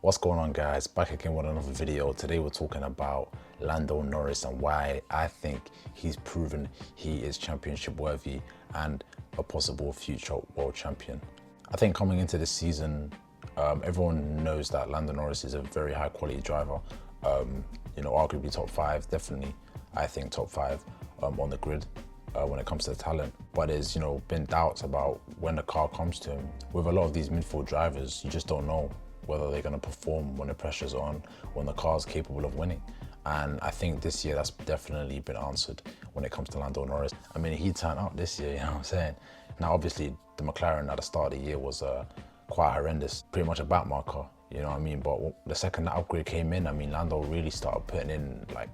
What's going on, guys? Back again with another video. Today we're talking about Lando Norris and why I think he's proven he is championship worthy and a possible future world champion. I think coming into this season, everyone knows that Lando Norris is a very high quality driver. Arguably top 5, definitely I think top 5 on the grid when it comes to talent. But there's been doubts about when the car comes to him. With a lot of these midfield drivers, you just don't know whether they're going to perform when the pressure's on, when the car's capable of winning. And I think this year that's definitely been answered when it comes to Lando Norris. I mean, he turned up this year, you know what I'm saying? Now, obviously, the McLaren at the start of the year was quite horrendous, pretty much a backmarker, you know what I mean? But the second that upgrade came in, I mean, Lando really started putting in like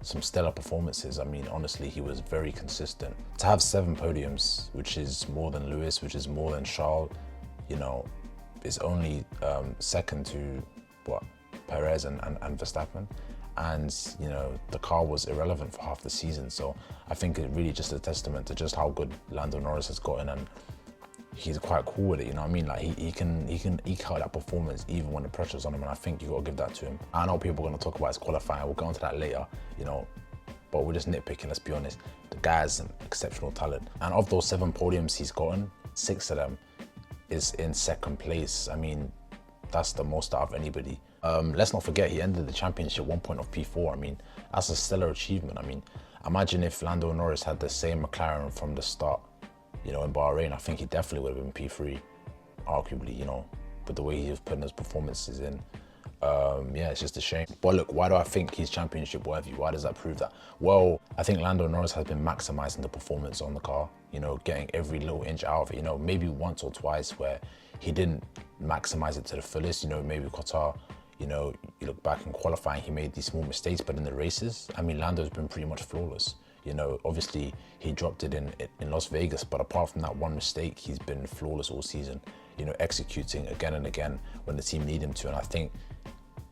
some stellar performances. I mean, honestly, he was very consistent. To have 7 podiums, which is more than Lewis, which is more than Charles, it's only second to Perez and Verstappen, and the car was irrelevant for half the season. So I think it really just a testament to just how good Lando Norris has gotten, and he's quite cool with it. You know what I mean? Like he can eke out that performance even when the pressure's on him, and I think you got to give that to him. I know people are going to talk about his qualifying. We'll go into that later. But we're just nitpicking. Let's be honest. The guy's an exceptional talent, and of those 7 podiums he's gotten, 6 of them is in second place. I mean, that's the most out of anybody. Let's not forget he ended the championship 1 point off P4. I mean, that's a stellar achievement. I mean, imagine if Lando Norris had the same McLaren from the start, in Bahrain. I think he definitely would have been P3, arguably, with the way he was putting his performances in. Yeah, it's just a shame. But look, why do I think he's championship worthy? Why does that prove that? Well, I think Lando Norris has been maximizing the performance on the car, getting every little inch out of it. Maybe once or twice where he didn't maximize it to the fullest. Maybe Qatar, you look back in qualifying, he made these small mistakes, but in the races, I mean, Lando's been pretty much flawless. Obviously he dropped it in Las Vegas, but apart from that one mistake, he's been flawless all season, executing again and again when the team need him to. And I think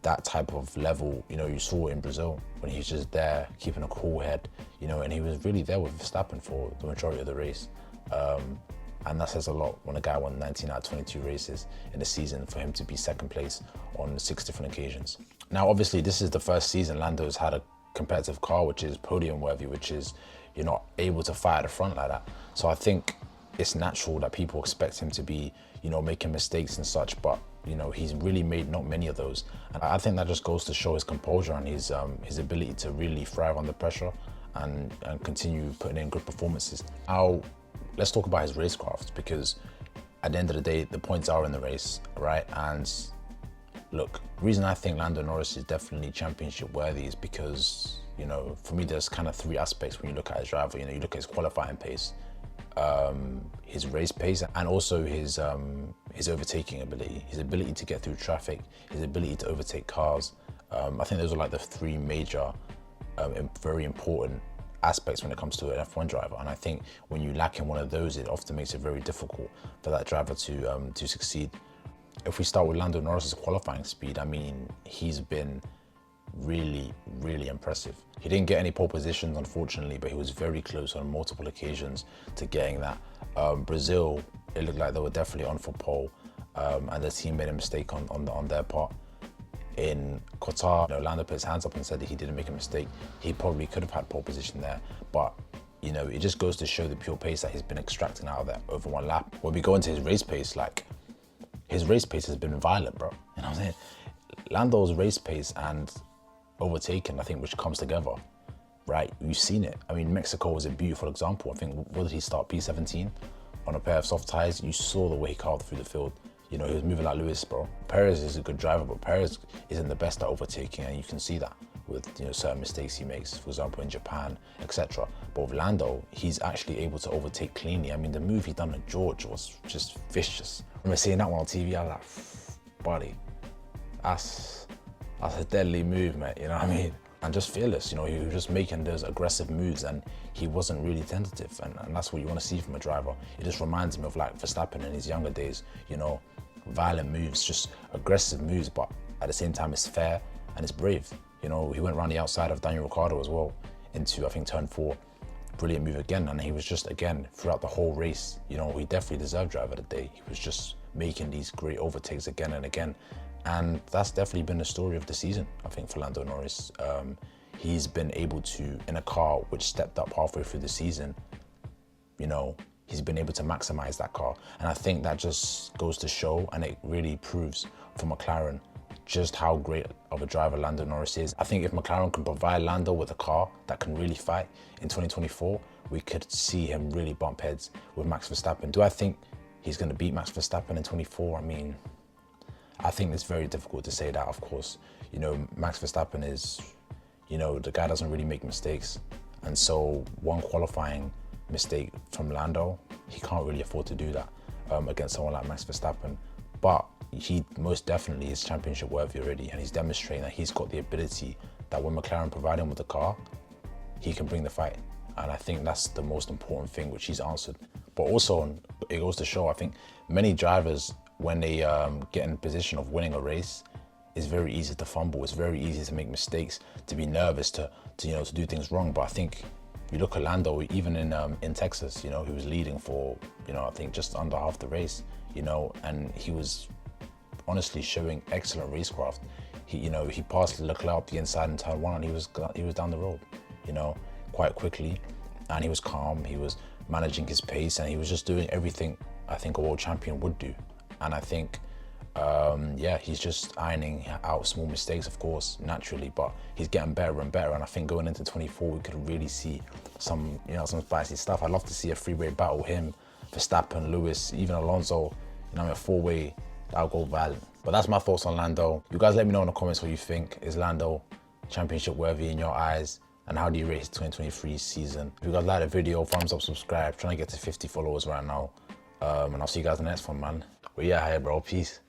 that type of level, you saw in Brazil when he was just there, keeping a cool head, and he was really there with Verstappen for the majority of the race. And that says a lot when a guy won 19 out of 22 races in a season, for him to be second place on 6 different occasions. Now, obviously, this is the first season Lando's had a competitive car, which is podium worthy, which is you're not able to fire at the front like that. So I think it's natural that people expect him to be, making mistakes and such, but he's really made not many of those. And I think that just goes to show his composure and his ability to really thrive under pressure and continue putting in good performances. Now, let's talk about his racecraft, because at the end of the day, the points are in the race, right? And look, the reason I think Lando Norris is definitely championship worthy is because, for me, there's kind of 3 aspects when you look at his driver. You look at his qualifying pace, his race pace, and also his overtaking ability, his ability to get through traffic, his ability to overtake cars. I think those are like the 3 major, very important aspects when it comes to an F1 driver. And I think when you lack in one of those, it often makes it very difficult for that driver to succeed. If we start with Lando Norris's qualifying speed, I mean, he's been really, really impressive. He didn't get any pole positions, unfortunately, but he was very close on multiple occasions to getting that. Brazil, it looked like they were definitely on for pole, and the team made a mistake on their part. In Qatar, Lando put his hands up and said that he didn't make a mistake. He probably could have had pole position there, but it just goes to show the pure pace that he's been extracting out of that over 1 lap. When we go into his race pace, his race pace has been violent, bro. You know what I'm saying? Lando's race pace and overtaking, I think, which comes together, right? You've seen it. I mean, Mexico was a beautiful example. I think, what did he start, P17 on a pair of soft tires? You saw the way he carved through the field. He was moving like Lewis, bro. Perez is a good driver, but Perez isn't the best at overtaking, and you can see that with certain mistakes he makes, for example, in Japan, etc. But with Lando, he's actually able to overtake cleanly. I mean, the move he done at George was just vicious. I remember seeing that one on TV, I was like, buddy, that's a deadly move, mate, you know what I mean? And just fearless, he was just making those aggressive moves, and he wasn't really tentative, and that's what you want to see from a driver. It just reminds me of like Verstappen in his younger days, violent moves, just aggressive moves, but at the same time it's fair and it's brave. He went around the outside of Daniel Ricciardo as well into, I think, turn 4. Brilliant move again, and he was just, again, throughout the whole race, he definitely deserved driver of the day. He was just making these great overtakes again and again. And that's definitely been the story of the season, I think, for Lando Norris. He's been able to, in a car which stepped up halfway through the season, you know, he's been able to maximize that car. And I think that just goes to show, and it really proves for McLaren just how great of a driver Lando Norris is. I think if McLaren can provide Lando with a car that can really fight in 2024, we could see him really bump heads with Max Verstappen. Do I think he's going to beat Max Verstappen in 24? I mean, I think it's very difficult to say that, of course. You know, Max Verstappen is, you know, the guy doesn't really make mistakes. And so one qualifying mistake from Lando, he can't really afford to do that against someone like Max Verstappen. But he most definitely is championship worthy already, and he's demonstrating that he's got the ability that when McLaren provide him with the car, he can bring the fight. And I think that's the most important thing which he's answered. But also, it goes to show, I think many drivers, when they get in position of winning a race, it's very easy to fumble. It's very easy to make mistakes, to be nervous, to do things wrong. But I think you look at Lando, even in Texas, you know, he was leading for, you know, I think just under half the race, you know, and he was honestly showing excellent racecraft. He passed Leclerc up the inside in turn 1, and he was down the road, you know, quite quickly, and he was calm. He was managing his pace, and he was just doing everything I think a world champion would do. And I think, yeah, he's just ironing out small mistakes, of course, naturally, but he's getting better and better. And I think going into 24, we could really see some spicy stuff. I'd love to see a three-way battle, him, Verstappen, Lewis, even Alonso, you know, a four-way. That'll go violent. But that's my thoughts on Lando. You guys let me know in the comments what you think. Is Lando championship worthy in your eyes? And how do you rate his 2023 season? If you guys like the video, thumbs up, subscribe. Trying to get to 50 followers right now. And I'll see you guys in the next one, man. But yeah, hey bro, peace.